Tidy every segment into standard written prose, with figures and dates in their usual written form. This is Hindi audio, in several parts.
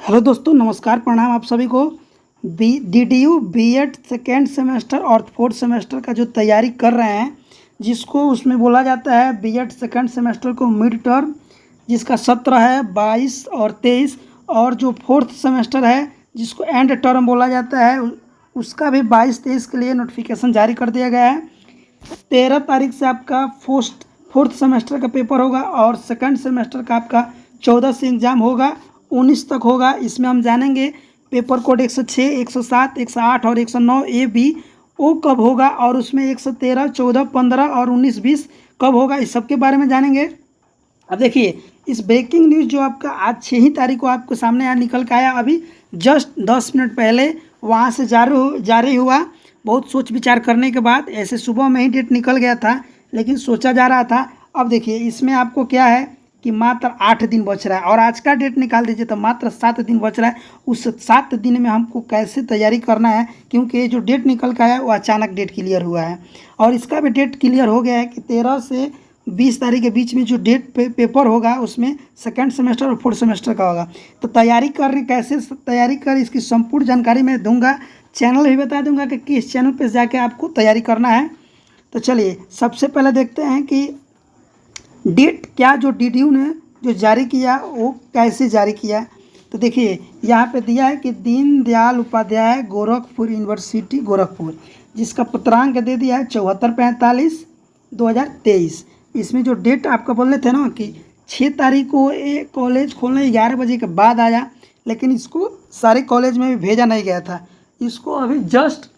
हेलो दोस्तों, नमस्कार, प्रणाम आप सभी को। DDU बीएड सेकेंड सेमेस्टर और फोर्थ सेमेस्टर का जो तैयारी कर रहे हैं, जिसको उसमें बोला जाता है बीएड सेकेंड सेमेस्टर को मिड टर्म, जिसका सत्र है 22 और 23, और जो फोर्थ सेमेस्टर है जिसको एंड टर्म बोला जाता है उसका भी 22-23 के लिए नोटिफिकेशन जारी कर दिया गया है। 13 तारीख से आपका फोर्थ सेमेस्टर का पेपर होगा और सेकंड सेमेस्टर का आपका 14 से एग्ज़ाम होगा, 19 तक होगा। इसमें हम जानेंगे पेपर कोड 106, 107, 108 और 109 ए बी ओ कब होगा, और उसमें 113, 14, 15 और 19, 20 कब होगा, इस सब के बारे में जानेंगे। अब देखिए, इस ब्रेकिंग न्यूज़ जो आपका आज 6 ही तारीख को आपके सामने यहाँ निकल के आया, अभी जस्ट 10 मिनट पहले वहाँ से जारी हुआ। बहुत सोच विचार करने के बाद ऐसे सुबह में ही डेट निकल गया था, लेकिन सोचा जा रहा था। अब देखिए, इसमें आपको क्या है कि मात्र 8 दिन बच रहा है, और आज का डेट निकाल दीजिए तो मात्र 7 दिन बच रहा है। उस 7 दिन में हमको कैसे तैयारी करना है, क्योंकि ये जो डेट निकल के आया वो अचानक डेट क्लियर हुआ है, और इसका भी डेट क्लियर हो गया है कि 13 से 20 तारीख के बीच में जो डेट पेपर होगा उसमें सेकंड सेमेस्टर और फोर्थ सेमेस्टर का होगा। तो तैयारी कैसे तैयारी कर, इसकी संपूर्ण जानकारी मैं दूंगा। चैनल भी बता दूंगा कि किस चैनल पर जाके आपको तैयारी करना है। तो चलिए, सबसे पहले देखते हैं कि डेट क्या जो DDU ने जो जारी किया वो कैसे जारी किया। तो देखिए, यहाँ पे दिया है कि दीनदयाल उपाध्याय गोरखपुर यूनिवर्सिटी गोरखपुर, जिसका पूर्णांक दे दिया है 74/45/2023। इसमें जो डेट आपका बोल रहे थे ना कि 6 तारीख को ये कॉलेज खोलने 11 बजे के बाद आया, लेकिन इसको सारे कॉलेज में भी भेजा नहीं गया था। इसको अभी जस्ट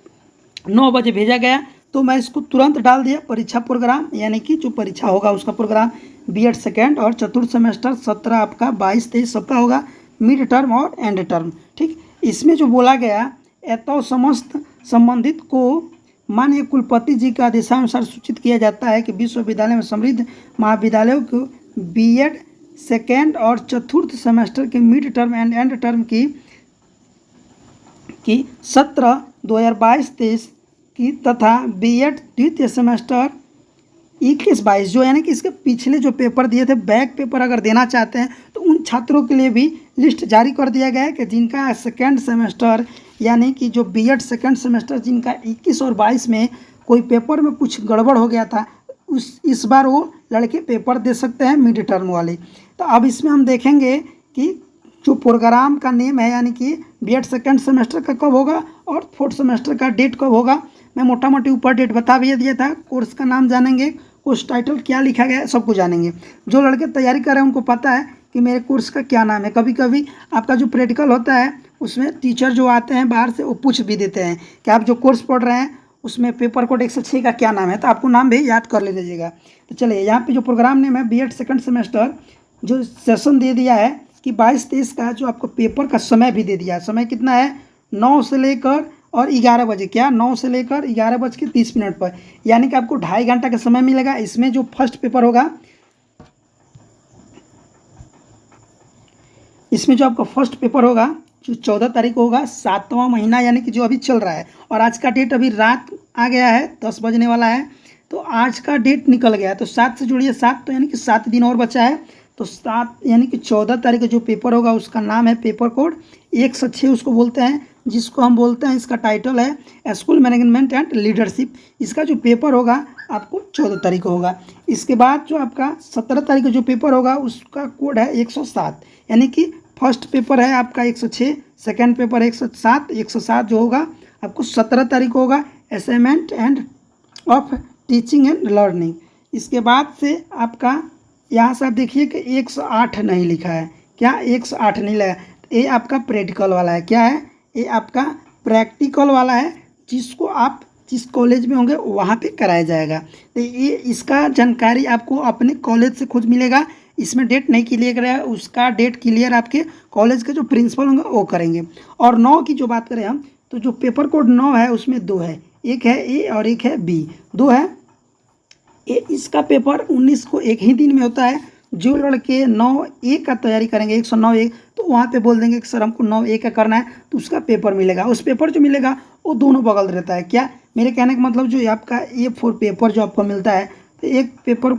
9 बजे भेजा गया, तो मैं इसको तुरंत डाल दिया परीक्षा प्रोग्राम, यानी कि जो परीक्षा होगा उसका प्रोग्राम बीएड सेकेंड और चतुर्थ सेमेस्टर 17 आपका 22-23 सबका होगा, मिड टर्म और एंड टर्म। ठीक, इसमें जो बोला गया, एतौ समस्त संबंधित को माननीय कुलपति जी का आदेशानुसार सूचित किया जाता है कि विश्वविद्यालय में समृद्ध महाविद्यालयों को बीएड सेकेंड और चतुर्थ सेमेस्टर के mid term and and term की सत्र 2022-23 की तथा बीएड द्वितीय सेमेस्टर 21-22 जो यानी कि इसके पिछले जो पेपर दिए थे, बैक पेपर अगर देना चाहते हैं तो उन छात्रों के लिए भी लिस्ट जारी कर दिया गया है कि जिनका सेकेंड सेमेस्टर यानी कि जो बीएड सेकेंड सेमेस्टर जिनका 21 और 22 में कोई पेपर में कुछ गड़बड़ हो गया था, इस बार वो लड़के पेपर दे सकते हैं मिड टर्म वाले। तो अब इसमें हम देखेंगे कि जो प्रोग्राम का नेम है, यानी कि बीएड सेकेंड सेमेस्टर का कब होगा और फोर्थ सेमेस्टर का डेट कब होगा। मैं मोटा मोटी ऊपर डेट बता भी दिया था। कोर्स का नाम जानेंगे, कोर्स टाइटल क्या लिखा गया है, सब कुछ जानेंगे। जो लड़के तैयारी कर रहे हैं उनको पता है कि मेरे कोर्स का क्या नाम है। कभी कभी आपका जो प्रैक्टिकल होता है उसमें टीचर जो आते हैं बाहर से वो पूछ भी देते हैं कि आप जो कोर्स पढ़ रहे हैं उसमें पेपर कोड 106 का क्या नाम है, तो आपको नाम भी याद कर ले लीजिएगा। तो चलिए, यहाँ पे जो प्रोग्राम नेम है बीएड सेकेंड सेमेस्टर, जो सेशन दे दिया है कि 22-23 का जो आपको पेपर का समय भी दे दिया है। समय कितना है, 9 से लेकर और 11 बजे, क्या 9 से लेकर 11:30 पर, यानी कि आपको 2.5 घंटा का समय मिलेगा। इसमें जो फर्स्ट पेपर होगा, इसमें जो आपका फर्स्ट पेपर होगा जो 14 तारीख को होगा, 7वां महीना, यानी कि जो अभी चल रहा है, और आज का डेट अभी रात आ गया है, 10 बजने वाला है, तो आज का डेट निकल गया है। तो 7 से जुड़िए, 7 तो यानी कि 7 दिन और बचा है। तो 7 यानी कि 14 तारीख को जो पेपर होगा उसका नाम है पेपर कोड 106 उसको बोलते हैं, जिसको हम बोलते हैं, इसका टाइटल है स्कूल मैनेजमेंट एंड लीडरशिप। इसका जो पेपर होगा आपको 14 तारीख को होगा। इसके बाद जो आपका 17 तारीख को जो पेपर होगा उसका कोड है 107, यानी कि फर्स्ट पेपर है आपका 106, सेकेंड पेपर 107। 107 जो होगा आपको 17 तारीख को होगा, assignment end of teaching and learning. इसके बाद से आपका यहाँ से आप देखिए कि 108 नहीं लिखा है, क्या 108 नहीं लगा, ये आपका प्रैक्टिकल वाला है। क्या है, ये आपका प्रैक्टिकल वाला है, जिसको आप जिस कॉलेज में होंगे वहाँ पे कराया जाएगा। तो ये इसका जानकारी आपको अपने कॉलेज से खुद मिलेगा। इसमें डेट नहीं क्लियर कराया, उसका डेट क्लियर आपके कॉलेज के जो प्रिंसिपल होंगे वो करेंगे। और 9 की जो बात करें हम, तो जो पेपर कोड 9 है उसमें 2 है, एक है ए और एक है बी, 2 है। इसका पेपर 19 को एक ही दिन में होता है। जो लड़के 9A का तैयारी करेंगे, 109A, तो वहाँ पे बोल देंगे कि सर हमको 9A का करना है, तो उसका पेपर मिलेगा। उस पेपर जो मिलेगा वो दोनों बगल रहता है। क्या मेरे कहने का मतलब, जो आपका A4 पेपर जो आपको मिलता है, तो एक पेपर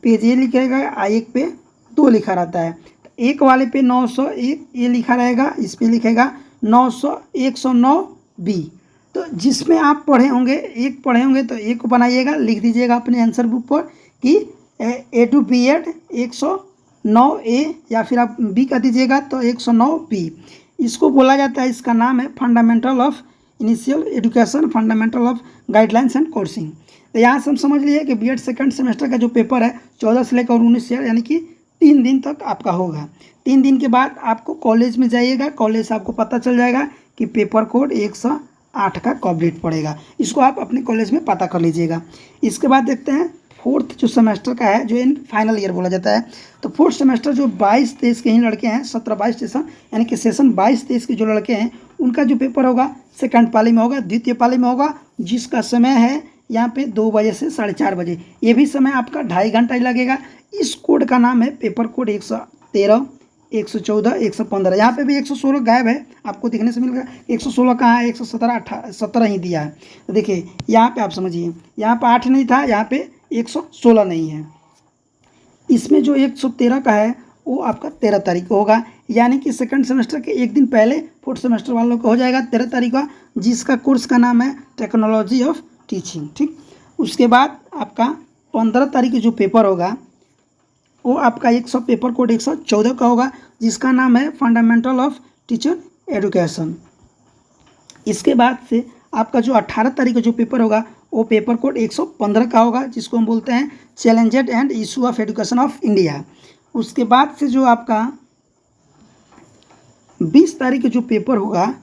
पेज ए लिखेगा, एक पे 2 लिखा रहता है। तो एक वाले पे 901 ये लिखा रहेगा, इस पे लिखेगा 109 बी। तो जिसमें आप पढ़े होंगे, एक पढ़े होंगे तो एक को बनाइएगा, लिख दीजिएगा अपने आंसर बुक पर कि ए टू बी एड 109 ए, या फिर आप बी कर दीजिएगा तो 109 बी। इसको बोला जाता है, इसका नाम है fundamental of initial education, fundamental of guidelines and coursing. तो यहाँ से हम समझ लिए कि बीएड सेकंड सेमेस्टर का जो पेपर है 14 से लेकर 19 यानी कि 3 दिन तक आपका होगा। 3 दिन के बाद आपको कॉलेज में जाइएगा, कॉलेज से आपको पता चल जाएगा कि पेपर कोड 108 का कब डेट पड़ेगा। इसको आप अपने कॉलेज में पता कर लीजिएगा। इसके बाद देखते हैं फोर्थ जो सेमेस्टर का है, जो इन फाइनल ईयर बोला जाता है। तो फोर्थ सेमेस्टर जो 22-23 के ही लड़के हैं, 17-22 सेशन यानी कि सेशन 22-23 के जो लड़के हैं, उनका जो पेपर होगा सेकंड पाली में होगा, द्वितीय पाली में होगा, जिसका समय है यहाँ पे 2 बजे से 4:30 बजे। ये भी समय आपका 2.5 घंटा ही लगेगा। इस कोड का नाम है पेपर कोड 113, 114, 115। यहाँ पे भी 116 गायब है, आपको दिखने से मिलेगा। 116 कहाँ है, 117, 17 ही दिया है। तो देखिए यहाँ पे आप समझिए, यहाँ पे 8 नहीं था, यहाँ पे 116 नहीं है। इसमें जो 113 का है वो आपका 13 तारीख को होगा, यानी कि सेकंड सेमेस्टर के एक दिन पहले फोर्थ सेमेस्टर वालों को हो जाएगा 13 तारीख का, जिसका कोर्स का नाम है टेक्नोलॉजी ऑफ टीचिंग। ठीक, उसके बाद आपका 15 तारीख को जो पेपर होगा वो आपका पेपर कोड 114 का होगा, जिसका नाम है फंडामेंटल ऑफ टीचर एजुकेशन। इसके बाद से आपका जो 18 तारीख को जो पेपर होगा वो पेपर कोड 115 का होगा, जिसको हम बोलते हैं challenged and issue of education of India. उसके बाद से जो आपका 20 तारीख को जो पेपर होगा,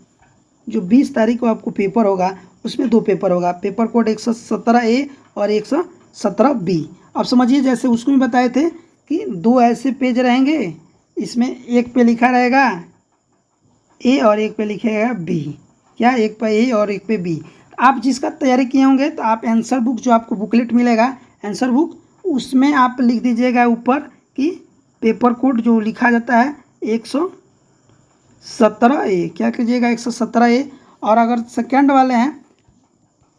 जो 20 तारीख को आपको पेपर होगा, उसमें 2 पेपर होगा, पेपर कोड 117A और 117B। अब समझिए, जैसे उसको भी बताए थे कि 2 ऐसे पेज रहेंगे, इसमें एक पे लिखा रहेगा ए और एक पे लिखेगा बी, क्या एक पे ए और एक पे बी। आप जिसका तैयारी किए होंगे तो आप आंसर बुक, जो आपको बुकलेट मिलेगा आंसर बुक, उसमें आप लिख दीजिएगा ऊपर कि पेपर कोड जो लिखा जाता है 117A, क्या कीजिएगा 117A। और अगर सेकंड वाले हैं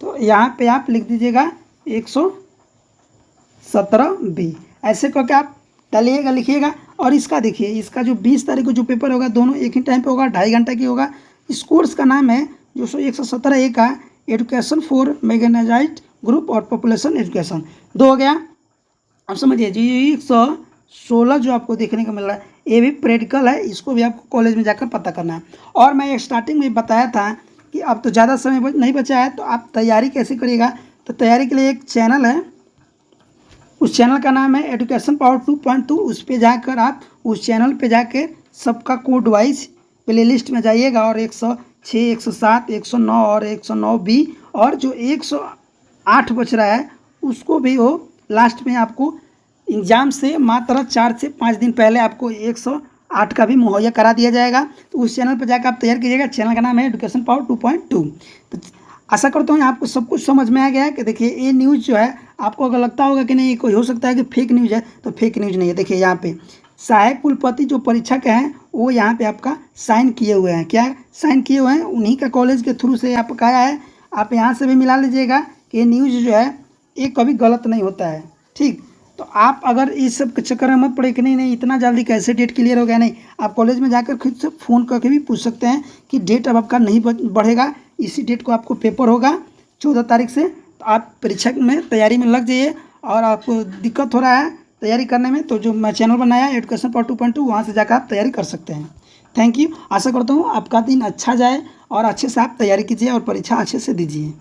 तो यहाँ पे आप लिख दीजिएगा 117B। ऐसे करके आप डालिएगा, लिखिएगा। और इसका देखिए, इसका जो 20 तारीख को जो पेपर होगा, दोनों एक ही टाइम पे होगा, 2.5 घंटा की होगा। इस कोर्स का नाम है जो 117A का एजुकेशन फॉर मैगनाइज्ड ग्रुप और पॉपुलेशन एजुकेशन। 2 हो गया। अब समझिए जी, 116 जो आपको देखने को मिल रहा है ये भी प्रैक्टिकल है, इसको भी आपको कॉलेज में जाकर पता करना है। और मैं स्टार्टिंग में बताया था कि अब तो ज़्यादा समय नहीं बचा है, तो आप तैयारी कैसे करिएगा। तो तैयारी के लिए एक चैनल है, उस चैनल का नाम है एजुकेशन पावर 2.2। उस पर जाकर आप उस चैनल पे जाकर सबका कोड वाइज प्लेलिस्ट में जाइएगा और 106, 107, 109 और 109B और जो 108 बच रहा है उसको भी वो लास्ट में आपको एग्ज़ाम से मात्र 4 से 5 दिन पहले आपको 108 का भी मुहैया करा दिया जाएगा। तो उस चैनल पर जाकर आप तैयार कीजिएगा। चैनल का नाम है एजुकेशन पावर 2.2। तो आशा करता हूँ आपको सब कुछ समझ में आ गया है कि देखिए ये न्यूज़ जो है, आपको अगर लगता होगा कि नहीं ये कोई हो सकता है कि फेक न्यूज़ है, तो फेक न्यूज़ नहीं है। देखिए यहाँ पे सहायक कुलपति जो परीक्षक हैं वो यहाँ पे आपका साइन किए हुए हैं। क्या साइन किए हुए हैं? उन्हीं का कॉलेज के थ्रू से आपका आया है। आप यहाँ से भी मिला लीजिएगा कि ये न्यूज़ जो है ये कभी गलत नहीं होता है। ठीक, तो आप अगर इस सब के चक्कर में मत पड़े कि नहीं इतना जल्दी कैसे डेट क्लियर हो गया। नहीं, आप कॉलेज में जाकर खुद से फ़ोन करके भी पूछ सकते हैं कि डेट अब आपका नहीं बढ़ेगा, इसी डेट को आपको पेपर होगा 14 तारीख से। तो आप परीक्षा में तैयारी में लग जाइए। और आपको दिक्कत हो रहा है तैयारी करने में, तो जो मैं चैनल बनाया है एजुकेशन पावर 2.2, वहाँ से जाकर आप तैयारी कर सकते हैं। Thank you. आशा करता हूँ आपका दिन अच्छा जाए और अच्छे से आप तैयारी कीजिए और परीक्षा अच्छे से दीजिए।